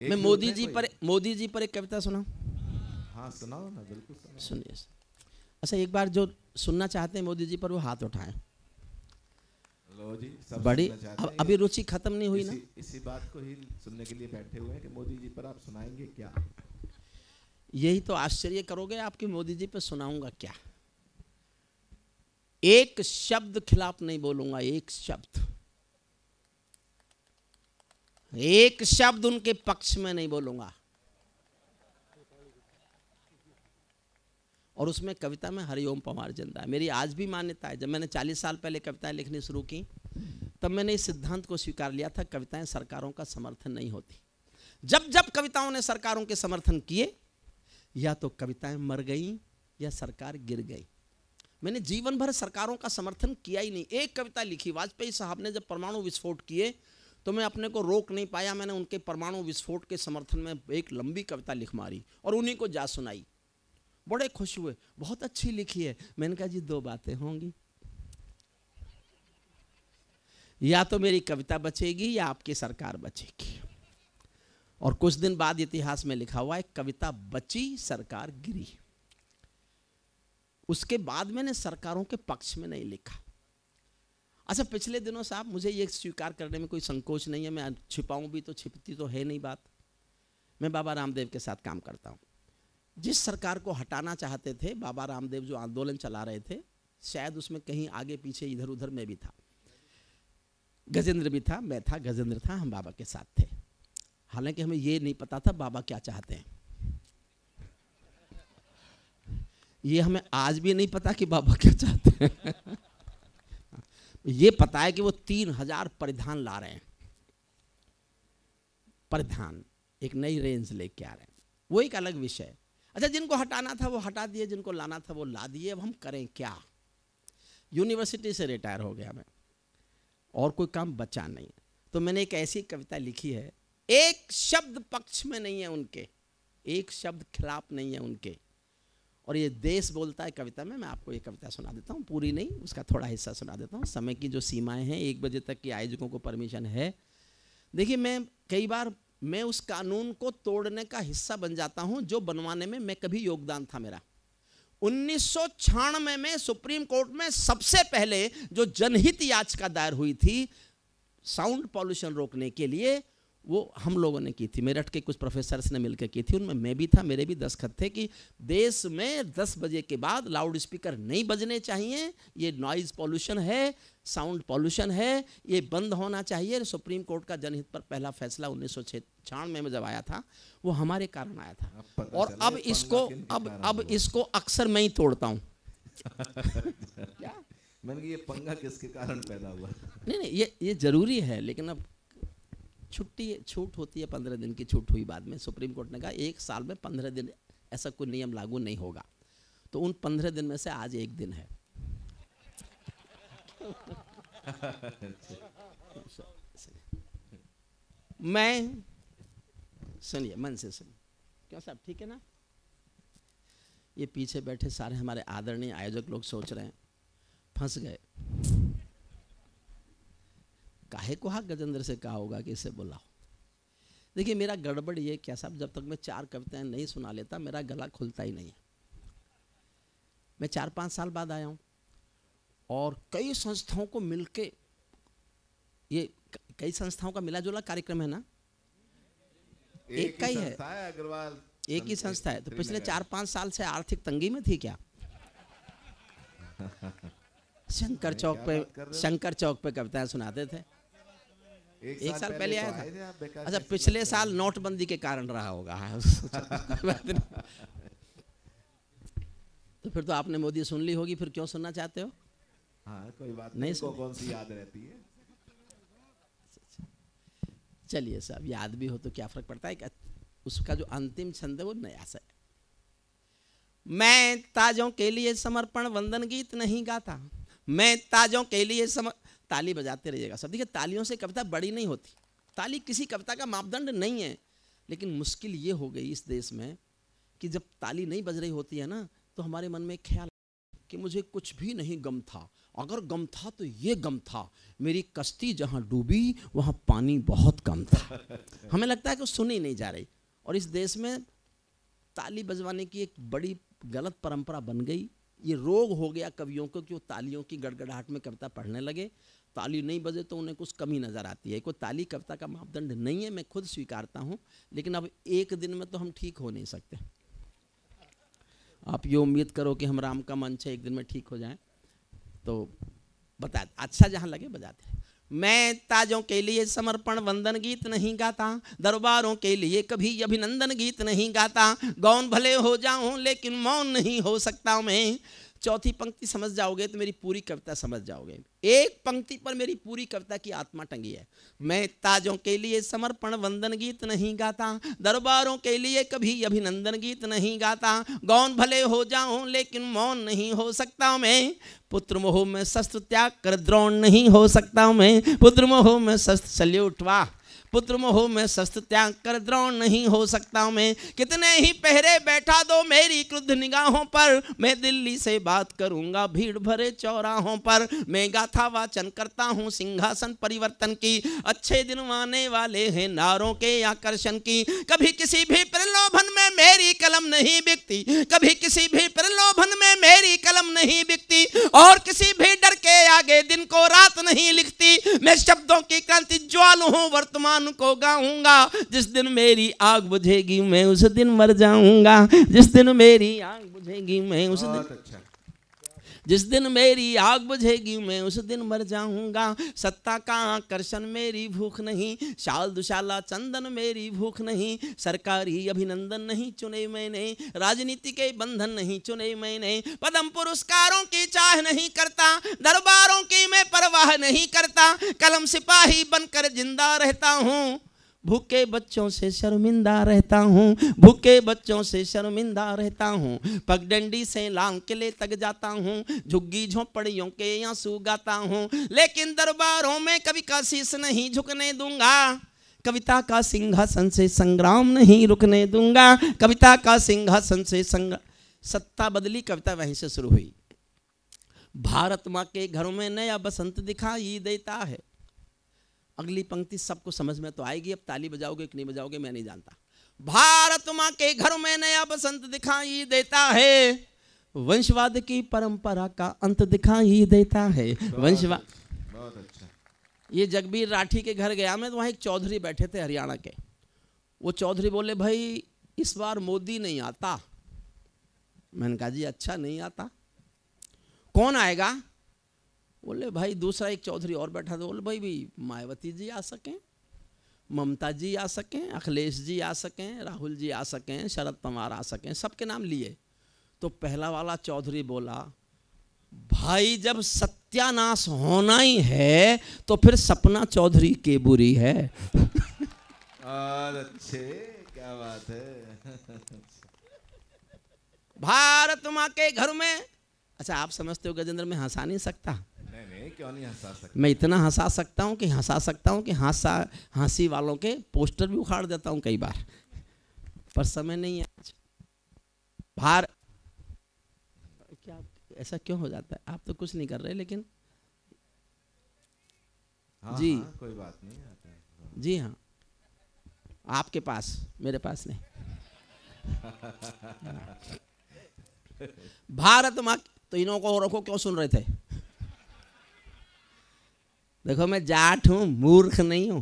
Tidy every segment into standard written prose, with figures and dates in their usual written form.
मैं मोदी जी पर एक कविता सुनाऊं? हाँ सुनाओ ना, बिल्कुल सुनाओ। सुनिए। अच्छा, एक बार जो सुनना चाहते हैं मोदी जी पर वो हाथ उठाएं। लो जी, सब बड़ी सुनना चाहते हैं। अभी रुचि खत्म नहीं हुई ना। इसी बात को ही सुनने के लिए बैठे हुए हैं कि मोदी जी पर आप सुनाएंगे क्या। यही तो आश्चर्य करोगे आपकी मोदी जी पर सुनाऊंगा क्या। एक शब्द खिलाफ नहीं बोलूंगा, एक शब्द उनके पक्ष में नहीं बोलूंगा। और उसमें कविता में हरिओम पवार जिंदा है। मेरी आज भी मान्यता है, जब मैंने 40 साल पहले कविताएं लिखनी शुरू की तब मैंने इस सिद्धांत को स्वीकार लिया था, कविताएं सरकारों का समर्थन नहीं होती। जब जब कविताओं ने सरकारों के समर्थन किए, या तो कविताएं मर गई या सरकार गिर गई। मैंने जीवन भर सरकारों का समर्थन किया ही नहीं। एक कविता लिखी, वाजपेयी साहब ने जब परमाणु विस्फोट किए तो मैं अपने को रोक नहीं पाया, मैंने उनके परमाणु विस्फोट के समर्थन में एक लंबी कविता लिख मारी और उन्हीं को जा सुनाई। बड़े खुश हुए, बहुत अच्छी लिखी है। मैंने कहा जी, दो बातें होंगी, या तो मेरी कविता बचेगी या आपकी सरकार बचेगी। और कुछ दिन बाद इतिहास में लिखा हुआ है, कविता बची सरकार गिरी। उसके बाद मैंने सरकारों के पक्ष में नहीं लिखा। अच्छा, पिछले दिनों साहब मुझे ये स्वीकार करने में कोई संकोच नहीं है, मैं छिपाऊं भी तो छिपती तो है नहीं बात। मैं बाबा रामदेव के साथ काम करता हूं। जिस सरकार को हटाना चाहते थे बाबा रामदेव, जो आंदोलन चला रहे थे, शायद उसमें कहीं आगे पीछे इधर उधर मैं भी था, गजेंद्र भी था, मैं था, गजेंद्र था, हम बाबा के साथ थे। हालांकि हमें ये नहीं पता था बाबा क्या चाहते हैं। ये हमें आज भी नहीं पता कि बाबा क्या चाहते हैं। ये पता है कि वो 3000 परिधान ला रहे हैं। परिधान एक नई रेंज लेके आ रहे हैं, वो एक अलग विषय है। अच्छा, जिनको हटाना था वो हटा दिए, जिनको लाना था वो ला दिए। अब हम करें क्या। यूनिवर्सिटी से रिटायर हो गया मैं, और कोई काम बचा नहीं। तो मैंने एक ऐसी कविता लिखी है, एक शब्द पक्ष में नहीं है उनके, एक शब्द खिलाफ नहीं है उनके, और ये देश बोलता है कविता में। मैं आपको ये कविता सुना देता हूँ, पूरी नहीं, उसका थोड़ा हिस्सा सुना देता हूँ। समय की जो सीमाएं हैं, 1 बजे तक की आयोजकों को परमिशन है। देखिए, मैं कई बार मैं उस कानून को तोड़ने का हिस्सा बन जाता हूं जो बनवाने में मैं कभी योगदान था मेरा। 1996 में सुप्रीम कोर्ट में सबसे पहले जो जनहित याचिका दायर हुई थी साउंड पॉल्यूशन रोकने के लिए, वो हम लोगों ने की थी। मेरठ के कुछ प्रोफेसर्स ने मिलकर की थी, उनमें मैं भी था, मेरे भी दस्तखत थे कि देश में 10 बजे के बाद लाउड स्पीकर नहीं बजने चाहिए, ये नॉइज पॉल्यूशन है, साउंड पॉल्यूशन है, ये बंद होना चाहिए। सुप्रीम कोर्ट का जनहित पर पहला फैसला 1996 में जब आया था, वो हमारे कारण आया था। और अब इसको अक्सर मैं ही तोड़ता हूँ। क्या मैंने कहा ये पंगा किसके कारण पैदा हुआ। नहीं, ये जरूरी है, लेकिन अब छूट होती है, 15 दिन की छूट हुई बाद में। सुप्रीम कोर्ट ने कहा 1 साल में 15 दिन ऐसा कोई नियम लागू नहीं होगा, तो उन 15 दिन में से आज 1 दिन है। मैं सुनिए, मन से सुनिए। क्यों साहब, ठीक है ना? ये पीछे बैठे सारे हमारे आदरणीय आयोजक लोग सोच रहे हैं फंस गए, काहे को गजेंद्र से कहा होगा कि इसे बुलाओ। देखिए, मेरा गड़बड़ ये क्या साहब, जब तक मैं 4 कविताएं नहीं सुना लेता मेरा गला खुलता ही नहीं है। मैं 4-5 साल बाद आया हूं और कई संस्थाओं को मिलके, ये कई संस्थाओं का मिला जुला कार्यक्रम है ना, एक का ही है, अग्रवाल एक ही संस्था है। तो पिछले 4-5 साल से आर्थिक तंगी में थी क्या? शंकर चौक पे कविताएं सुनाते थे। 1 साल पहले आया था। अच्छा, पिछले साल नोटबंदी के कारण रहा होगा। तो फिर तो आपने मोदी सुन ली होगी, फिर क्यों सुनना चाहते हो? हाँ, कोई बात नहीं, कौन सी याद रहती है। चलिए साहब, याद भी हो तो क्या फर्क पड़ता है। उसका जो अंतिम छंद है वो नया सा है। मैं ताजों के लिए समर्पण वंदन गीत नहीं गाता, मैं ताजों के लिए ताली बजाते रहिएगा सब। देखिए, तालियों से कविता बड़ी नहीं होती, ताली किसी कविता का मापदंड नहीं है। लेकिन मुश्किल ये हो गई इस देश में कि जब ताली नहीं बज रही होती है ना, तो हमारे मन में ख्याल कि मुझे कुछ भी नहीं गम था, अगर गम था तो ये गम था, मेरी कश्ती जहाँ डूबी वहाँ पानी बहुत कम था। हमें लगता है कि सुन ही नहीं जा रही। और इस देश में ताली बजवाने की एक बड़ी गलत परंपरा बन गई। ये रोग हो गया कवियों को कि वो तालियों की गड़गड़ाहट में कविता पढ़ने लगे। ताली नहीं बजे तो उन्हें कुछ कमी नज़र आती है। कोई ताली कविता का मापदंड नहीं है, मैं खुद स्वीकारता हूँ, लेकिन अब एक दिन में तो हम ठीक हो नहीं सकते। आप ये उम्मीद करो कि हम राम का मंच है एक दिन में ठीक हो जाए, तो बता अच्छा जहाँ लगे बजाते हैं। मैं ताजों के लिए समर्पण वंदन गीत नहीं गाता, दरबारों के लिए कभी अभिनंदन गीत नहीं गाता, गौन भले हो जाऊं लेकिन मौन नहीं हो सकता मैं। चौथी पंक्ति समझ जाओगे तो मेरी पूरी कविता समझ जाओगे। एक पंक्ति पर मेरी पूरी कविता की आत्मा टंगी है। मैं ताजों के लिए समर्पण वंदन गीत नहीं गाता, दरबारों के लिए कभी अभिनंदन गीत नहीं गाता, गौन भले हो जाऊं लेकिन मौन नहीं हो सकता मैं। पुत्र मोह में शस्त्र त्याग कर द्रोण नहीं हो सकता मैं। पुत्र मोह में शस्त्र, सल्यूट, वाह। पुत्र मोह में शस्त्र त्याग कर द्रोण नहीं हो सकता मैं। कितने ही पहरे बैठा दो मेरी क्रुद्ध निगाहों पर, मैं दिल्ली से बात करूंगा भीड़ भरे चौराहों पर। मैं गाथा वाचन करता हूँ सिंहासन परिवर्तन की, अच्छे दिन आने वाले हैं नारों के आकर्षण की। कभी किसी भी प्रलोभन में मेरी कलम नहीं बिकती, कभी किसी भी प्रलोभन में मेरी कलम नहीं बिकती, और किसी भी डर के आगे दिन को रात नहीं लिखती। मैं शब्दों की क्रांति ज्वाल हूँ वर्तमान को गाऊंगा, जिस दिन मेरी आग बुझेगी मैं उस दिन मर जाऊंगा। जिस दिन मेरी आग बुझेगी मैं उस दिन, जिस दिन मेरी आग बुझेगी मैं उस दिन मर जाऊंगा। सत्ता का आकर्षण मेरी भूख नहीं, शाल दुशाला चंदन मेरी भूख नहीं, सरकारी अभिनंदन नहीं चुने मैंने, राजनीति के बंधन नहीं चुने मैंने, पद्म पुरस्कारों की चाह नहीं करता, दरबारों की मैं परवाह नहीं करता, कलम सिपाही बनकर जिंदा रहता हूँ, भूखे बच्चों से शर्मिंदा रहता हूँ, भूखे बच्चों से शर्मिंदा रहता हूँ, पगडंडी से लांग किले तक जाता हूँ, झुग्गी झोंपड़ियों के आंसू गाता हूँ, लेकिन दरबारों में कभी का शीश नहीं झुकने दूंगा, कविता का सिंहासन से संग्राम नहीं रुकने दूंगा, कविता का सिंहासन से सत्ता बदली, कविता वहीं से शुरू हुई। भारत माँ के घरों में नया बसंत दिखाई देता है। अगली पंक्ति सबको समझ में तो आएगी, अब ताली बजाओगे कि नहीं बजाओगे मैं नहीं जानता। भारत माँ के घर में नया बसंत दिखाई देता है, वंशवाद की परंपरा का अंत दिखाई देता है। वंशवाद, बहुत अच्छा। ये जगबीर राठी के घर गया मैं, तो वहाँ एक चौधरी बैठे थे हरियाणा के। वो चौधरी बोले भाई इस बार मोदी नहीं आता। मैंने कहा जी अच्छा नहीं आता, कौन आएगा? बोले भाई दूसरा एक चौधरी और बैठा था। बोले भाई भी मायावती जी आ सकें, ममता जी आ सकें, अखिलेश जी आ सकें, राहुल जी आ सकें, शरद पवार आ सकें, सबके नाम लिए। तो पहला वाला चौधरी बोला भाई जब सत्यानाश होना ही है तो फिर सपना चौधरी के बुरी है। और अच्छे, क्या बात है। भारत माँ के घर में, अच्छा आप समझते हो गजेंद्र मैं हंसा नहीं सकता? नहीं, क्यों नहीं हंसा सकता? मैं इतना हंसा सकता हूँ कि हंसी वालों के पोस्टर भी उखाड़ देता हूँ कई बार, पर समय नहीं है। क्या ऐसा क्यों हो जाता है? आप तो कुछ नहीं कर रहे लेकिन हाँ, जी हाँ, कोई बात नहीं आता है। जी हाँ, आपके पास, मेरे पास नहीं। भारत माँ, तो इन्हों को रखो क्यों सुन रहे थे? देखो मैं जाट हूं, मूर्ख नहीं हूं।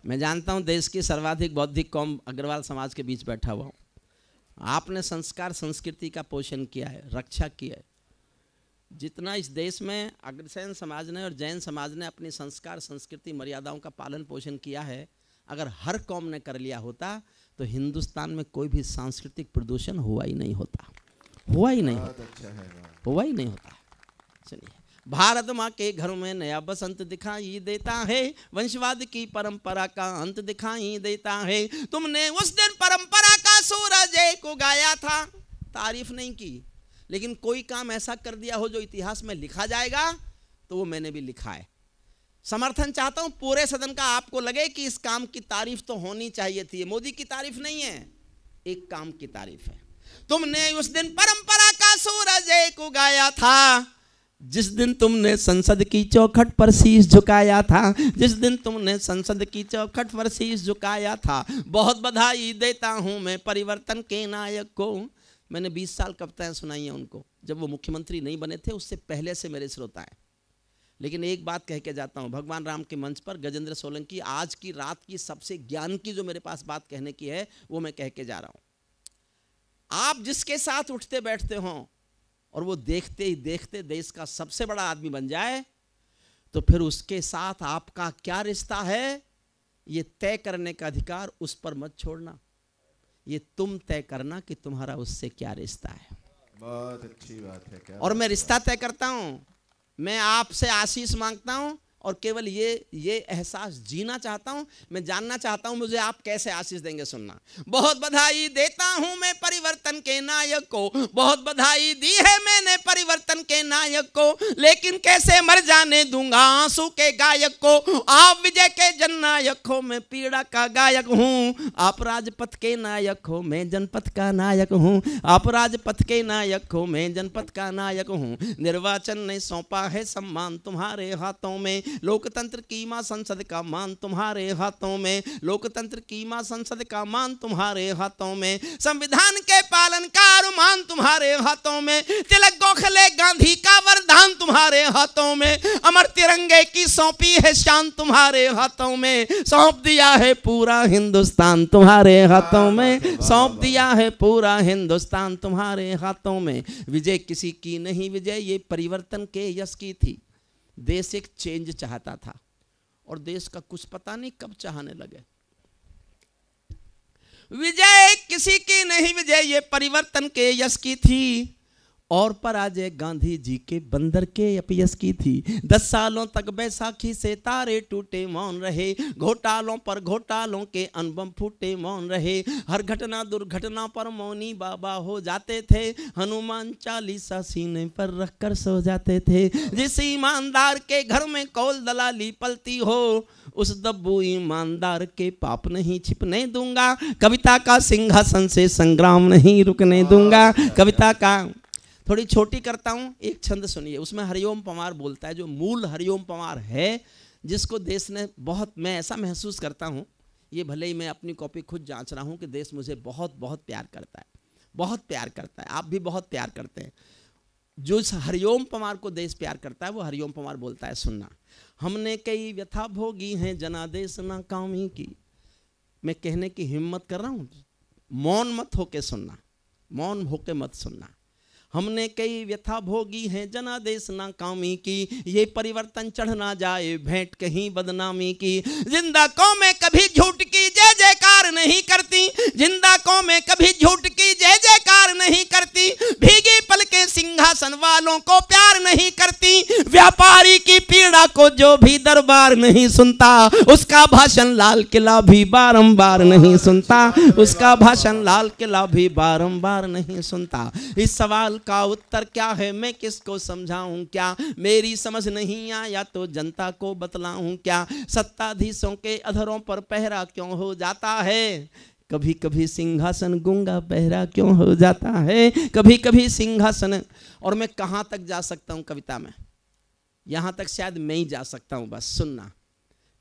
मैं जानता हूं देश की सर्वाधिक बौद्धिक कौम अग्रवाल समाज के बीच बैठा हुआ हूं। आपने संस्कार संस्कृति का पोषण किया है, रक्षा की है। जितना इस देश में अग्रसेन समाज ने और जैन समाज ने अपनी संस्कार संस्कृति मर्यादाओं का पालन पोषण किया है, अगर हर कौम ने कर लिया होता तो हिंदुस्तान में कोई भी सांस्कृतिक प्रदूषण हुआ ही नहीं होता, हुआ ही नहीं होता। चलिए, भारत माँ के घरों में नया बसंत दिखाई देता है, वंशवाद की परंपरा का अंत दिखाई देता है। तुमने उस दिन परंपरा का सूरज को गाया था, तारीफ नहीं की, लेकिन कोई काम ऐसा कर दिया हो जो इतिहास में लिखा जाएगा, तो वो मैंने भी लिखा है। समर्थन चाहता हूं पूरे सदन का, आपको लगे कि इस काम की तारीफ तो होनी चाहिए थी। मोदी की तारीफ नहीं है, एक काम की तारीफ है। तुमने उस दिन परंपरा का सूरज को गाया था, जिस दिन तुमने संसद की चौखट पर शीश झुकाया था, जिस दिन तुमने संसद की चौखट पर शीश झुकाया था, बहुत बधाई देता हूं मैं परिवर्तन के नायक को। मैंने 20 साल कविताएं सुनाई हैं उनको, जब वो मुख्यमंत्री नहीं बने थे, उससे पहले से मेरे श्रोता हैं। लेकिन एक बात कह के जाता हूं, भगवान राम के मंच पर गजेंद्र सोलंकी आज की रात की सबसे ज्ञान की जो मेरे पास बात कहने की है वो मैं कह के जा रहा हूं। आप जिसके साथ उठते बैठते हो और वो देखते ही देखते देश का सबसे बड़ा आदमी बन जाए, तो फिर उसके साथ आपका क्या रिश्ता है ये तय करने का अधिकार उस पर मत छोड़ना। ये तुम तय करना कि तुम्हारा उससे क्या रिश्ता है। बहुत अच्छी बात है। क्या और मैं रिश्ता तय करता हूं, मैं आपसे आशीष मांगता हूं और केवल ये एहसास जीना चाहता हूं। मैं जानना चाहता हूं मुझे आप कैसे आशीष देंगे। सुनना, बहुत बधाई देता हूं मैं परिवर्तन के नायक को, बहुत बधाई दी है मैंने परिवर्तन के नायक को, लेकिन कैसे मर जाने दूंगा आंसू के गायक को। आप विजय के जननायक हो, मैं पीड़ा का गायक हूं। आप राजपथ के नायक हो, मैं जनपथ का नायक हूं। आप राजपथ के नायक हो, मैं जनपथ का नायक हूं। निर्वाचन ने सौंपा है सम्मान तुम्हारे हाथों में, लोकतंत्र की मां संसद का मान तुम्हारे हाथों में, लोकतंत्र की मां संसद का मान तुम्हारे हाथों में, संविधान के पालन का अरमान तुम्हारे हाथों में, तिलक गोखले गांधी का वरदान तुम्हारे हाथों में, अमर तिरंगे की सौंपी है शान तुम्हारे हाथों में, सौंप दिया है पूरा हिंदुस्तान तुम्हारे हाथों में, सौंप दिया है पूरा हिंदुस्तान तुम्हारे हाथों में। विजय किसी की नहीं, विजय ये परिवर्तन के यश की थी। देश एक चेंज चाहता था और देश का कुछ पता नहीं कब चाहने लगे। विजय किसी की नहीं, विजय ये परिवर्तन के यश की थी और पराजय गांधी जी के बंदर के अपयश की थी। 10 सालों तक बैसाखी से तारे टूटे मौन रहे, घोटालों पर घोटालों के अनबम फूटे मौन रहे, हर घटना दुर्घटना पर मौनी बाबा हो जाते थे, हनुमान चालीसा सीने पर रखकर सो जाते थे। जिस ईमानदार के घर में कौल दलाली पलती हो, उस दब्बू ईमानदार के पाप नहीं छिपने दूंगा, कविता का सिंहासन से संग्राम नहीं रुकने दूंगा। कविता का थोड़ी छोटी करता हूं, एक छंद सुनिए। उसमें हरिओम पंवार बोलता है, जो मूल हरिओम पंवार है, जिसको देश ने बहुत, मैं ऐसा महसूस करता हूं, ये भले ही मैं अपनी कॉपी खुद जांच रहा हूं कि देश मुझे बहुत बहुत प्यार करता है, बहुत प्यार करता है। आप भी बहुत प्यार करते हैं। जो इस हरिओम पंवार को देश प्यार करता है, वो हरिओम पंवार बोलता है, सुनना, हमने कई व्यथा भोगी हैं जनादेश नाकामी की। मैं कहने की हिम्मत कर रहा हूं, मौन मत होके सुनना, मौन होके मत सुनना। हमने कई व्यथा भोगी हैं जनादेश नाकामी की, ये परिवर्तन चढ़ ना जाए भेंट कहीं बदनामी की। जिंदा कौमें कभी झूठ की जय जयकार नहीं करती, जिंदा कौमें कभी झूठ की जय जयकार नहीं करती, भीगी पलकें सिंहासन वालों को प्यार नहीं करती, व्यापारी की पीड़ा को जो भी दरबार नहीं सुनता, उसका भाषण लाल किला भी बारंबार नहीं सुनता, उसका भाषण लाल किला भी बारंबार नहीं सुनता। इस सवाल का उत्तर क्या है, मैं किसको समझाऊं क्या, मेरी समझ नहीं आया तो जनता को बतलाऊं क्या। सत्ताधीशों के अधरों पर पहरा क्यों हो जाता है, कभी कभी सिंहासन गूंगा बहरा क्यों हो जाता है, कभी कभी सिंहासन। और मैं कहां तक जा सकता हूं कविता में, यहां तक शायद मैं ही जा सकता हूं, बस सुनना।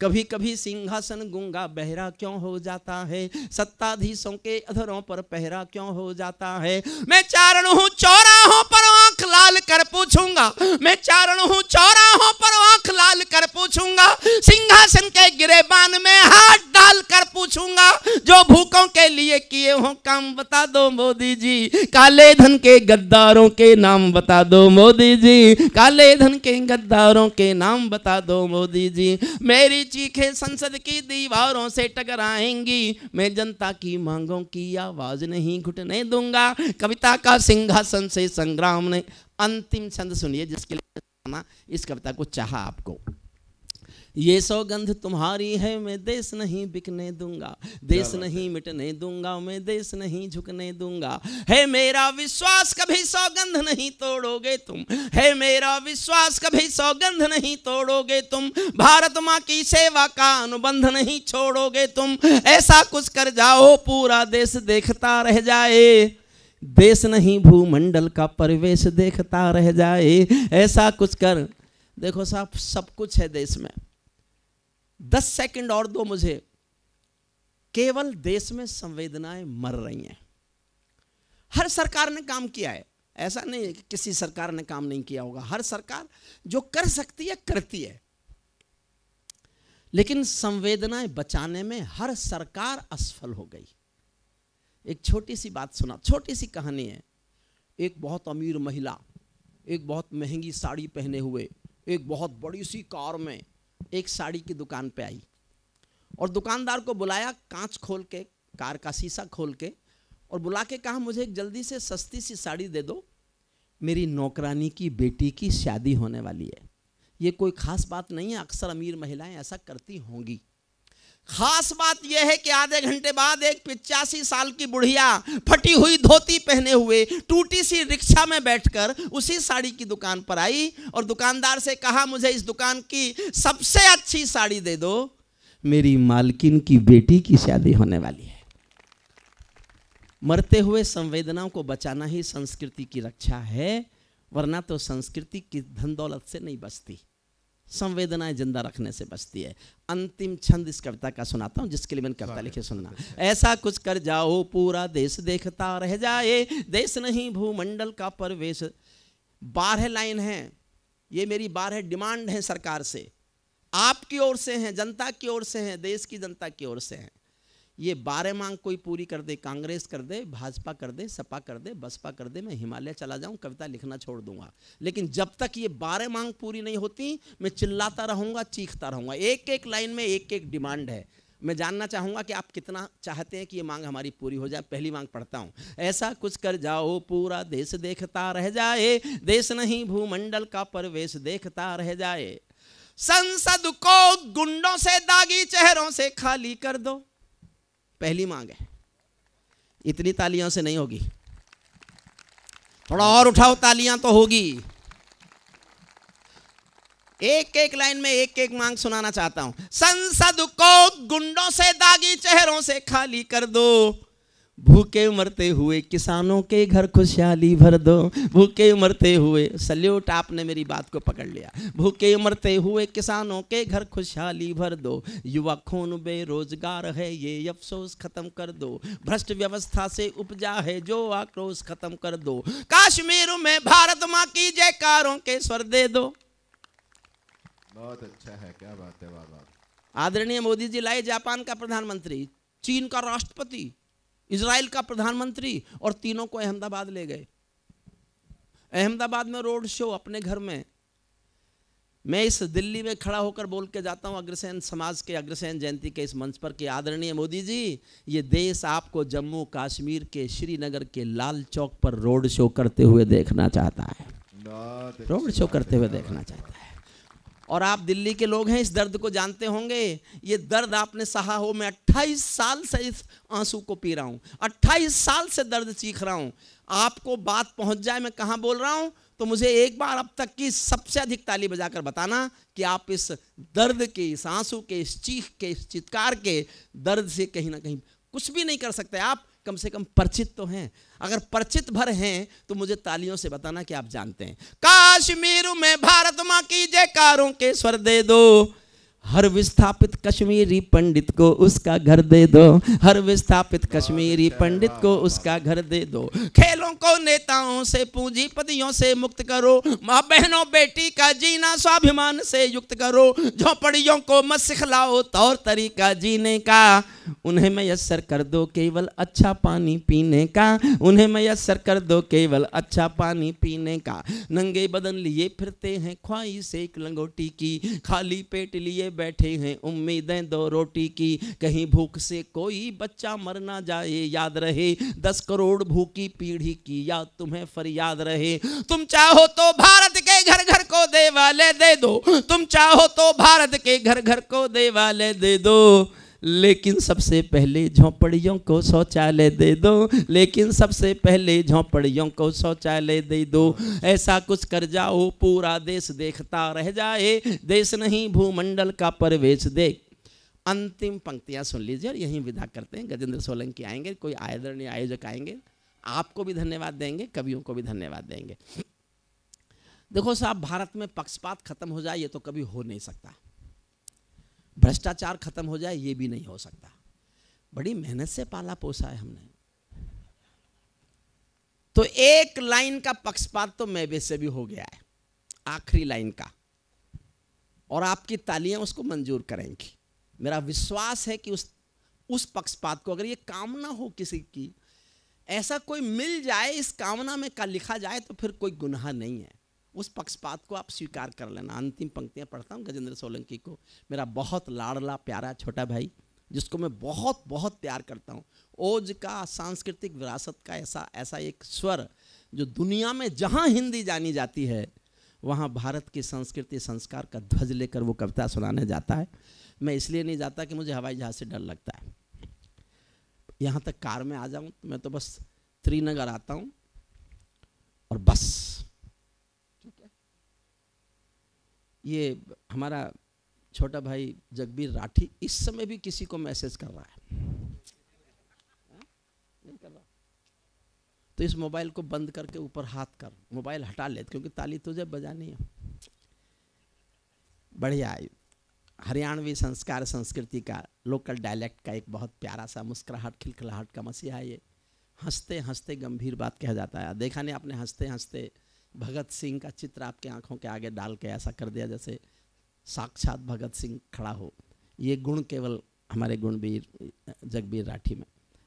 कभी कभी सिंहासन गूंगा बहरा क्यों हो जाता है, सत्ताधीशों के अधरों पर पहरा क्यों हो जाता है। मैं चारण हूं चौराहों पर आंख लाल कर पूछूंगा, मैं चारण हूं चौराहों पर आंख लाल कर पूछूंगा, सिंहासन के गिरेबान में हाथ डाल कर पूछूंगा, जो भूखों के लिए किए हो काम बता दो मोदी जी, काले धन के गद्दारों के नाम बता दो मोदी जी, काले धन के गद्दारों के नाम बता दो मोदी जी। मेरी चीखें संसद की दीवारों से टकराएंगी, मैं जनता की मांगों की आवाज नहीं घुटने दूंगा, कविता का सिंहासन से संग्राम ने। अंतिम छंद सुनिए जिसके लिए इस कविता को चाहा आपको। ये सौगंध तुम्हारी है मैं देश नहीं बिकने दूंगा, देश नहीं मिटने दूंगा, मैं देश नहीं झुकने दूंगा। है मेरा विश्वास कभी सौगंध नहीं तोड़ोगे तुम, है मेरा विश्वास कभी सौगंध नहीं तोड़ोगे तुम, भारत माँ की सेवा का अनुबंध नहीं छोड़ोगे तुम। ऐसा कुछ कर जाओ पूरा देश देखता रह जाए, देश नहीं भूमंडल का परिवेश देखता रह जाए, ऐसा कुछ कर। देखो साहब, सब कुछ है देश में, 10 सेकंड और दो मुझे। केवल देश में संवेदनाएं मर रही हैं। हर सरकार ने काम किया है, ऐसा नहीं है कि किसी सरकार ने काम नहीं किया होगा। हर सरकार जो कर सकती है करती है, लेकिन संवेदनाएं बचाने में हर सरकार असफल हो गई। एक छोटी सी बात सुना, छोटी सी कहानी है। एक बहुत अमीर महिला एक बहुत महंगी साड़ी पहने हुए एक बहुत बड़ी सी कार में एक साड़ी की दुकान पे आई और दुकानदार को बुलाया, कांच खोल के, कार का शीशा खोल के, और बुला के कहा मुझे एक जल्दी से सस्ती सी साड़ी दे दो, मेरी नौकरानी की बेटी की शादी होने वाली है। ये कोई खास बात नहीं है, अक्सर अमीर महिलाएं ऐसा करती होंगी। खास बात यह है कि आधे घंटे बाद एक 85 साल की बुढ़िया फटी हुई धोती पहने हुए टूटी सी रिक्शा में बैठकर उसी साड़ी की दुकान पर आई और दुकानदार से कहा मुझे इस दुकान की सबसे अच्छी साड़ी दे दो, मेरी मालकिन की बेटी की शादी होने वाली है। मरते हुए संवेदनाओं को बचाना ही संस्कृति की रक्षा है, वरना तो संस्कृति की धन दौलत से नहीं बचती, संवेदनाएं जिंदा रखने से बचती है। अंतिम छंद इस कविता का सुनाता हूं, जिसके लिए मैंने कविता लिखी, सुनना। ऐसा कुछ कर जाओ पूरा देश देखता रह जाए, देश नहीं भूमंडल का परिवेश। 12 लाइन है, ये मेरी 12 डिमांड है सरकार से, आपकी ओर से हैं, जनता की ओर से हैं, देश की जनता की ओर से हैं। ये 12 मांग कोई पूरी कर दे, कांग्रेस कर दे, भाजपा कर दे, सपा कर दे, बसपा कर दे, मैं हिमालय चला जाऊं, कविता लिखना छोड़ दूंगा। लेकिन जब तक ये 12 मांग पूरी नहीं होती, मैं चिल्लाता रहूंगा, चीखता रहूंगा। एक एक लाइन में एक एक डिमांड है। मैं जानना चाहूंगा कि आप कितना चाहते हैं कि ये मांग हमारी पूरी हो जाए। पहली मांग पढ़ता हूं। ऐसा कुछ कर जाओ पूरा देश देखता रह जाए, देश नहीं भूमंडल का परिवेश देखता रह जाए। संसद को गुंडों से दागी चेहरों से खाली कर दो, पहली मांग है। इतनी तालियों से नहीं होगी, थोड़ा और उठाओ, तालियां तो होगी। एक एक लाइन में एक एक मांग सुनाना चाहता हूं। संसद को गुंडों से दागी चेहरों से खाली कर दो, भूखे मरते हुए किसानों के घर खुशहाली भर दो। भूखे मरते हुए, सल्यूट, आपने मेरी बात को पकड़ लिया। भूखे मरते हुए किसानों के घर खुशहाली भर दो। युवा खून बेरोजगार है ये अफसोस खत्म कर दो। भ्रष्ट व्यवस्था से उपजा है जो आक्रोश खत्म कर दो। कश्मीर में भारत माँ की जयकारों के स्वर दे दो। बहुत अच्छा है, क्या बात है, वाह वाह। आदरणीय मोदी जी लाए जापान का प्रधानमंत्री, चीन का राष्ट्रपति, इजराइल का प्रधानमंत्री, और तीनों को अहमदाबाद ले गए। अहमदाबाद में रोड शो अपने घर में। मैं इस दिल्ली में खड़ा होकर बोल के जाता हूं अग्रसेन समाज के अग्रसेन जयंती के इस मंच पर कि आदरणीय मोदी जी, ये देश आपको जम्मू कश्मीर के श्रीनगर के लाल चौक पर रोड शो करते हुए देखना चाहता है, रोड शो करते हुए देखना चाहता है। और आप दिल्ली के लोग हैं, इस दर्द को जानते होंगे। ये दर्द आपने सहा हो। मैं 28 साल से इस आंसू को पी रहा हूँ, 28 साल से दर्द चीख रहा हूँ। आपको बात पहुँच जाए मैं कहाँ बोल रहा हूँ, तो मुझे एक बार अब तक की सबसे अधिक ताली बजाकर बताना कि आप इस दर्द के, इस आंसू के, इस चीख के, इस चित्कार के दर्द से कहीं ना कहीं कुछ भी नहीं कर सकते। आप कम से कम परिचित तो हैं। अगर परिचित भर हैं तो मुझे तालियों से बताना कि आप जानते हैं। कश्मीर में भारत माँ की जयकारों के स्वर दे दो। हर विस्थापित कश्मीरी पंडित को उसका घर दे दो। हर विस्थापित कश्मीरी पंडित को उसका घर दे दो। खेलों को नेताओं से, पूंजीपतियों से मुक्त करो। माँ बहनों बेटी का जीना स्वाभिमान से युक्त करो। झोपड़ियों को मत सिखलाओ तौर तरीका जीने का। उन्हें मैसर कर दो केवल अच्छा पानी पीने का। उन्हें मैसर कर दो केवल अच्छा पानी पीने का। नंगे बदन लिए फिरते हैं ख्वाहिश एक लंगोटी की। खाली पेट लिए बैठे हैं उम्मीदें 2 रोटी की। कहीं भूख से कोई बच्चा मर ना जाए, याद रहे 10 करोड़ भूखी पीढ़ी की याद तुम्हें फरियाद रहे। तुम चाहो तो भारत के घर घर को देवालय दे दो। तुम चाहो तो भारत के घर घर को देवालय दे दो। लेकिन सबसे पहले झोंपड़ियों को शौचालय दे दो। लेकिन सबसे पहले झोंपड़ियों को शौचालय दे दो। ऐसा कुछ कर जाओ पूरा देश देखता रह जाए। देश नहीं भूमंडल का परिवेश देख। अंतिम पंक्तियां सुन लीजिए और यहीं विदा करते हैं। गजेंद्र सोलंकी आएंगे, कोई आदरणीय आयोजक आएंगे, आपको भी धन्यवाद देंगे, कवियों को भी धन्यवाद देंगे। देखो साहब, भारत में पक्षपात खत्म हो जाए ये तो कभी हो नहीं सकता, भ्रष्टाचार खत्म हो जाए ये भी नहीं हो सकता। बड़ी मेहनत से पाला पोसा है हमने, तो एक लाइन का पक्षपात तो मेवे से भी हो गया है, आखिरी लाइन का, और आपकी तालियां उसको मंजूर करेंगी। मेरा विश्वास है कि उस पक्षपात को, अगर ये कामना हो किसी की, ऐसा कोई मिल जाए इस कामना में का लिखा जाए तो फिर कोई गुनाह नहीं है, उस पक्षपात को आप स्वीकार कर लेना। अंतिम पंक्तियां पढ़ता हूं गजेंद्र सोलंकी को, मेरा बहुत लाडला प्यारा छोटा भाई, जिसको मैं बहुत बहुत प्यार करता हूं। ओज का, सांस्कृतिक विरासत का ऐसा एक स्वर जो दुनिया में जहां हिंदी जानी जाती है वहाँ भारत की संस्कृति संस्कार का ध्वज लेकर वो कविता सुनाने जाता है। मैं इसलिए नहीं जाता कि मुझे हवाई जहाज़ से डर लगता है, यहाँ तक कार में आ जाऊँ तो मैं तो बस श्रीनगर आता हूँ और बस। ठीक है, ये हमारा छोटा भाई जगबीर राठी इस समय भी किसी को मैसेज कर रहा है, नहीं कर रहा तो इस मोबाइल को बंद करके ऊपर हाथ कर, मोबाइल हटा ले, क्योंकि ताली तुझे बजानी है। बढ़िया, हरियाणवी संस्कार संस्कृति का, लोकल डायलेक्ट का एक बहुत प्यारा सा मुस्कुराहट खिलखिलाहट का मसीहा है ये। हंसते हंसते गंभीर बात कहा जाता है। देखा नहीं आपने, हंसते हंसते भगत सिंह का चित्र आपके आंखों के आगे डाल के ऐसा कर दिया जैसे साक्षात भगत सिंह खड़ा हो। ये गुण केवल हमारे गुणवीर जगबीर राठी में।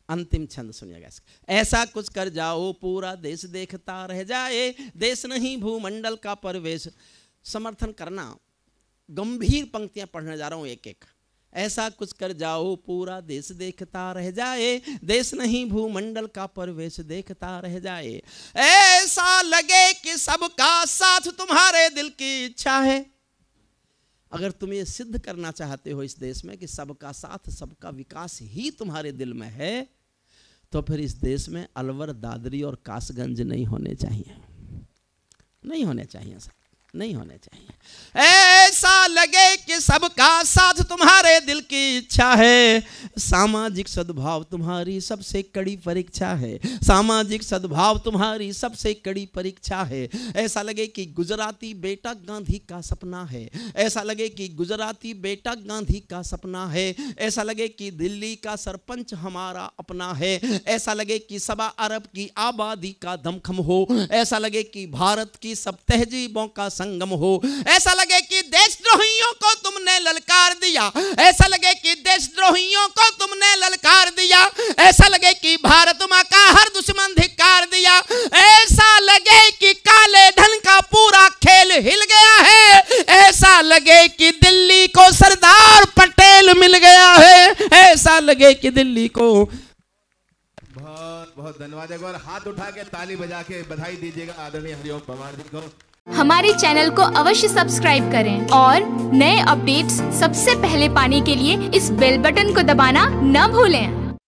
अंतिम छंद सुनिएगा इसका। ऐसा कुछ कर जाओ पूरा देश देखता रह जाए, देश नहीं भूमंडल का परवेश। समर्थन करना, गंभीर पंक्तियां पढ़ने जा रहा हूं एक एक। ऐसा कुछ कर जाओ पूरा देश देखता रह जाए, देश नहीं भूमंडल का परवेश देखता रह जाए। ऐसा लगे कि सबका साथ तुम्हारे दिल की इच्छा है। अगर तुम ये सिद्ध करना चाहते हो इस देश में कि सबका साथ सबका विकास ही तुम्हारे दिल में है, तो फिर इस देश में अलवर, दादरी और कासगंज नहीं होने चाहिए, नहीं होने चाहिए सर, नहीं होने चाहिए। ऐसा लगे कि सबका साथ तुम्हारे दिल की इच्छा है, सामाजिक सद्भाव तुम्हारी सबसे कड़ी परीक्षा है, सामाजिक सद्भाव तुम्हारी सबसे कड़ी परीक्षा है। ऐसा लगे कि गुजराती बेटा गांधी का सपना है, ऐसा लगे कि गुजराती बेटा गांधी का सपना है। ऐसा लगे कि दिल्ली का सरपंच हमारा अपना है, ऐसा लगे कि 1.25 अरब की आबादी का दमखम हो, ऐसा लगे कि भारत की सब तहजीबों का संगम हो। ऐसा लगे कि देशद्रोहियों को तुमने ललकार दिया, ऐसा लगे कि देशद्रोहियों को तुमने ललकार दिया। ऐसा लगे कि भारत मां का हर दुश्मन धिक्कार दिया। ऐसा लगे कि काले धन का पूरा खेल हिल गया है, ऐसा लगे कि दिल्ली को सरदार पटेल मिल गया है, ऐसा लगे कि दिल्ली को। बहुत बहुत धन्यवाद। एक बार हाथ उठा के ताली बजा के बधाई दीजिएगा आदरणीय हरिओम परमार जी को। हमारे चैनल को अवश्य सब्सक्राइब करें और नए अपडेट्स सबसे पहले पाने के लिए इस बेल बटन को दबाना न भूलें।